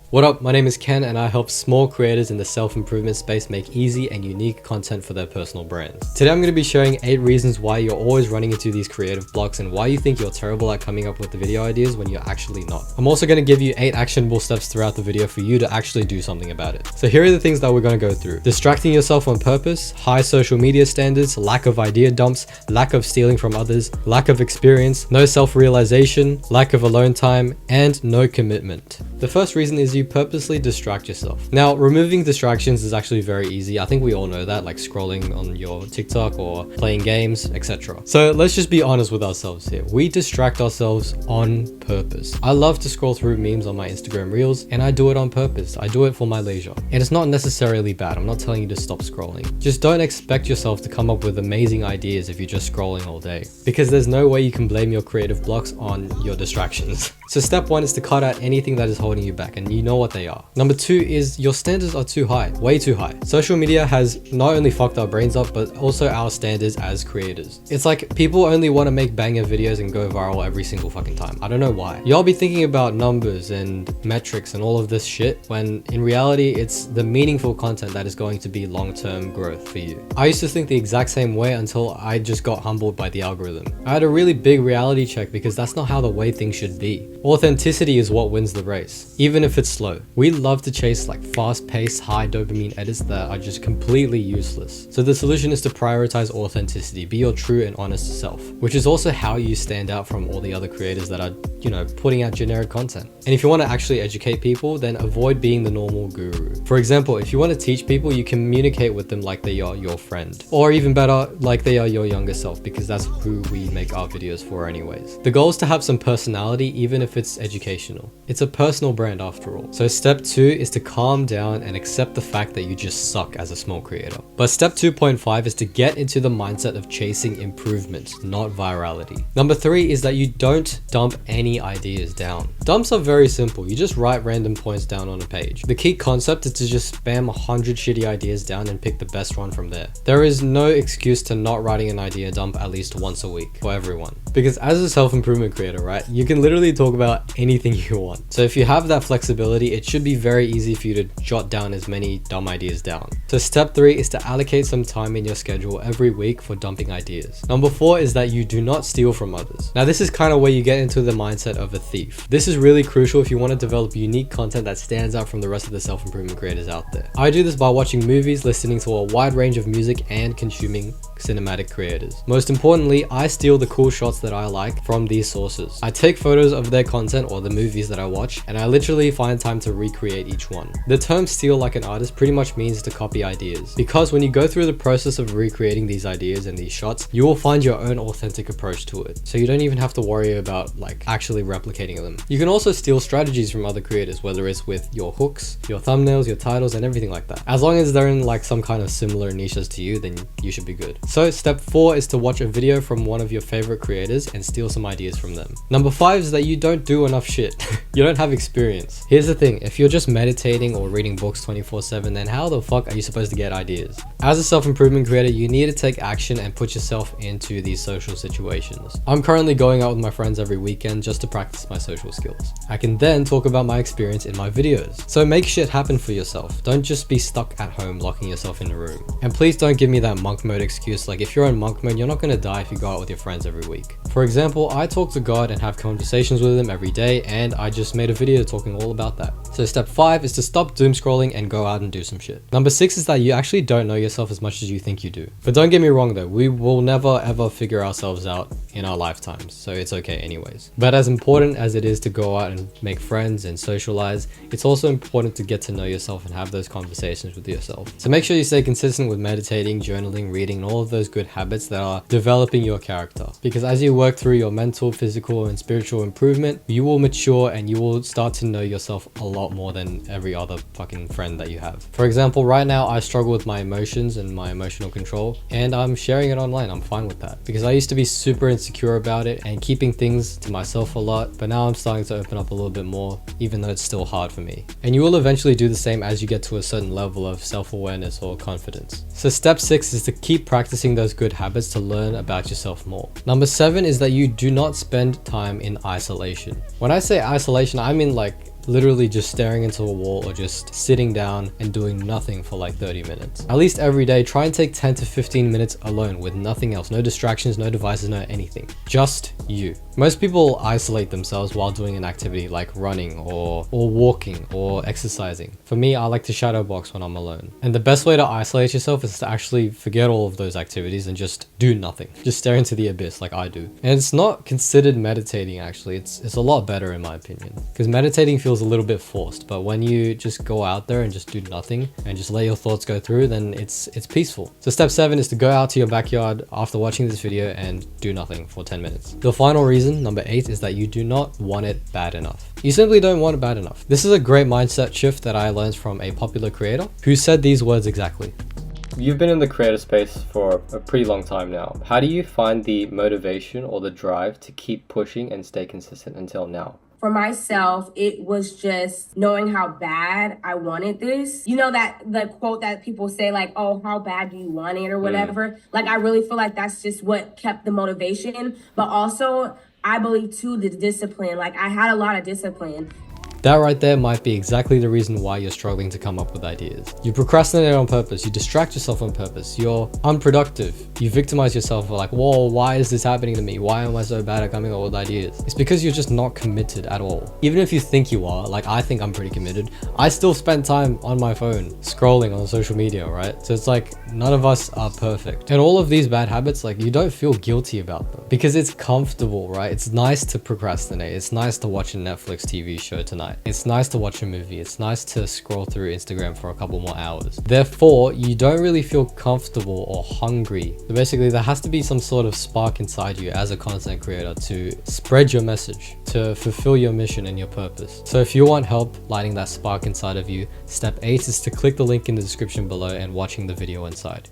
What up, my name is Ken and I help small creators in the self-improvement space make easy and unique content for their personal brands. Today I'm going to be sharing 8 reasons why you're always running into these creative blocks and why you think you're terrible at coming up with the video ideas when you're actually not. I'm also going to give you 8 actionable steps throughout the video for you to actually do something about it. So here are the things that we're going to go through. Distracting yourself on purpose, high social media standards, lack of idea dumps, lack of stealing from others, lack of experience, no self-realization, lack of alone time, and no commitment. The first reason is you purposely distract yourself. Now, removing distractions is actually very easy. I think we all know that, like scrolling on your TikTok or playing games, etc. So let's just be honest with ourselves here. We distract ourselves on purpose. I love to scroll through memes on my Instagram reels and I do it on purpose. I do it for my leisure. And it's not necessarily bad. I'm not telling you to stop scrolling. Just don't expect yourself to come up with amazing ideas if you're just scrolling all day, because there's no way you can blame your creative blocks on your distractions. So step 1 is to cut out anything that is holding you back, and you know what they are. Number 2 is your standards are too high, way too high. Social media has not only fucked our brains up, but also our standards as creators. It's like people only want to make banger videos and go viral every single fucking time. I don't know why. Y'all be thinking about numbers and metrics and all of this shit, when in reality, it's the meaningful content that is going to be long-term growth for you. I used to think the exact same way until I just got humbled by the algorithm. I had a really big reality check because that's not how the way things should be. Authenticity is what wins the race, even if it's slow. We love to chase like fast-paced, high dopamine edits that are just completely useless. So the solution is to prioritize authenticity, be your true and honest self, which is also how you stand out from all the other creators that are, putting out generic content. And if you want to actually educate people, then avoid being the normal guru. For example, if you want to teach people, you communicate with them like they are your friend, or even better, like they are your younger self, because that's who we make our videos for anyways. The goal is to have some personality, even if it's educational. It's a personal brand after all. So step 2 is to calm down and accept the fact that you just suck as a small creator. But step 2.5 is to get into the mindset of chasing improvement, not virality. Number 3 is that you don't dump any ideas down. Dumps are very simple. You just write random points down on a page. The key concept is to just spam 100 shitty ideas down and pick the best one from there. There is no excuse to not writing an idea dump at least once a week for everyone. Because as a self-improvement creator, right, you can literally talk about anything you want. So if you have that flexibility, it should be very easy for you to jot down as many dumb ideas down. So step 3 is to allocate some time in your schedule every week for dumping ideas. Number 4 is that you do not steal from others. Now this is kind of where you get into the mindset of a thief. This is really crucial if you want to develop unique content that stands out from the rest of the self-improvement creators out there. I do this by watching movies, listening to a wide range of music, and consuming cinematic creators. Most importantly, I steal the cool shots that I like from these sources. I take photos of their content or the movies that I watch, and I literally find time to recreate each one. The term steal like an artist pretty much means to copy ideas, because when you go through the process of recreating these ideas and these shots, you will find your own authentic approach to it. So you don't even have to worry about like actually replicating them. You can also steal strategies from other creators, whether it's with your hooks, your thumbnails, your titles, and everything like that. As long as they're in like some kind of similar niches to you, then you should be good. So step 4 is to watch a video from one of your favorite creators and steal some ideas from them. Number 5 is that you don't do enough shit. You don't have experience. Here's the thing, if you're just meditating or reading books 24/7, then how the fuck are you supposed to get ideas? As a self-improvement creator, you need to take action and put yourself into these social situations. I'm currently going out with my friends every weekend just to practice my social skills. I can then talk about my experience in my videos. So make shit happen for yourself. Don't just be stuck at home locking yourself in a room. And please don't give me that monk mode excuse, like if you're in monk mode, you're not gonna die if you go out with your friends every week. For example, I talk to God and have conversations with him every day, and I just made a video talking all about that. So step 5 is to stop doom scrolling and go out and do some shit. Number 6 is that you actually don't know yourself as much as you think you do. But don't get me wrong though, we will never ever figure ourselves out in our lifetimes, so it's okay anyways. But as important as it is to go out and make friends and socialize, it's also important to get to know yourself and have those conversations with yourself. So make sure you stay consistent with meditating, journaling, reading, and all of those good habits that are developing your character. Because as you work through your mental, physical, and spiritual improvement, you will mature and you will start to know yourself a lot more than every other fucking friend that you have. For example, right now I struggle with my emotions and my emotional control, and I'm sharing it online. I'm fine with that because I used to be super insecure about it and keeping things to myself a lot, but now I'm starting to open up a little bit more, even though it's still hard for me. And you will eventually do the same as you get to a certain level of self-awareness or confidence. So step 6 is to keep practicing those good habits to learn about yourself more. Number 7 is that you do not spend time in isolation. When I say isolation, I mean like literally just staring into a wall or just sitting down and doing nothing for like 30 minutes. At least every day, try and take 10 to 15 minutes alone with nothing else. No distractions, no devices, no anything. Just you. Most people isolate themselves while doing an activity like running or walking or exercising. For me, I like to shadow box when I'm alone. And the best way to isolate yourself is to actually forget all of those activities and just do nothing. Just stare into the abyss like I do. And it's not considered meditating actually. It's a lot better in my opinion. Because meditating feels a little bit forced, but when you just go out there and just do nothing and just let your thoughts go through, then it's peaceful. So step 7 is to go out to your backyard after watching this video and do nothing for 10 minutes. The final reason, number 8, is that you do not want it bad enough. You simply don't want it bad enough. This is a great mindset shift that I learned from a popular creator who said these words exactly. You've been in the creator space for a pretty long time now. How do you find the motivation or the drive to keep pushing and stay consistent until now? For myself, it was just knowing how bad I wanted this. You know, that the quote that people say like, oh, how bad do you want it or whatever? Like, I really feel like that's just what kept the motivation. But also, I believe too, the discipline. Like, I had a lot of discipline. That right there might be exactly the reason why you're struggling to come up with ideas. You procrastinate on purpose, you distract yourself on purpose, you're unproductive, you victimize yourself for like, whoa, why is this happening to me? Why am I so bad at coming up with ideas? It's because you're just not committed at all. Even if you think you are, like I think I'm pretty committed, I still spend time on my phone, scrolling on social media, right? So it's like, none of us are perfect. And all of these bad habits, like you don't feel guilty about them because it's comfortable, right? It's nice to procrastinate. It's nice to watch a Netflix TV show tonight. It's nice to watch a movie. It's nice to scroll through Instagram for a couple more hours. Therefore, you don't really feel comfortable or hungry. So basically, there has to be some sort of spark inside you as a content creator to spread your message, to fulfill your mission and your purpose. So if you want help lighting that spark inside of you, step 8 is to click the link in the description below and watching the video inside.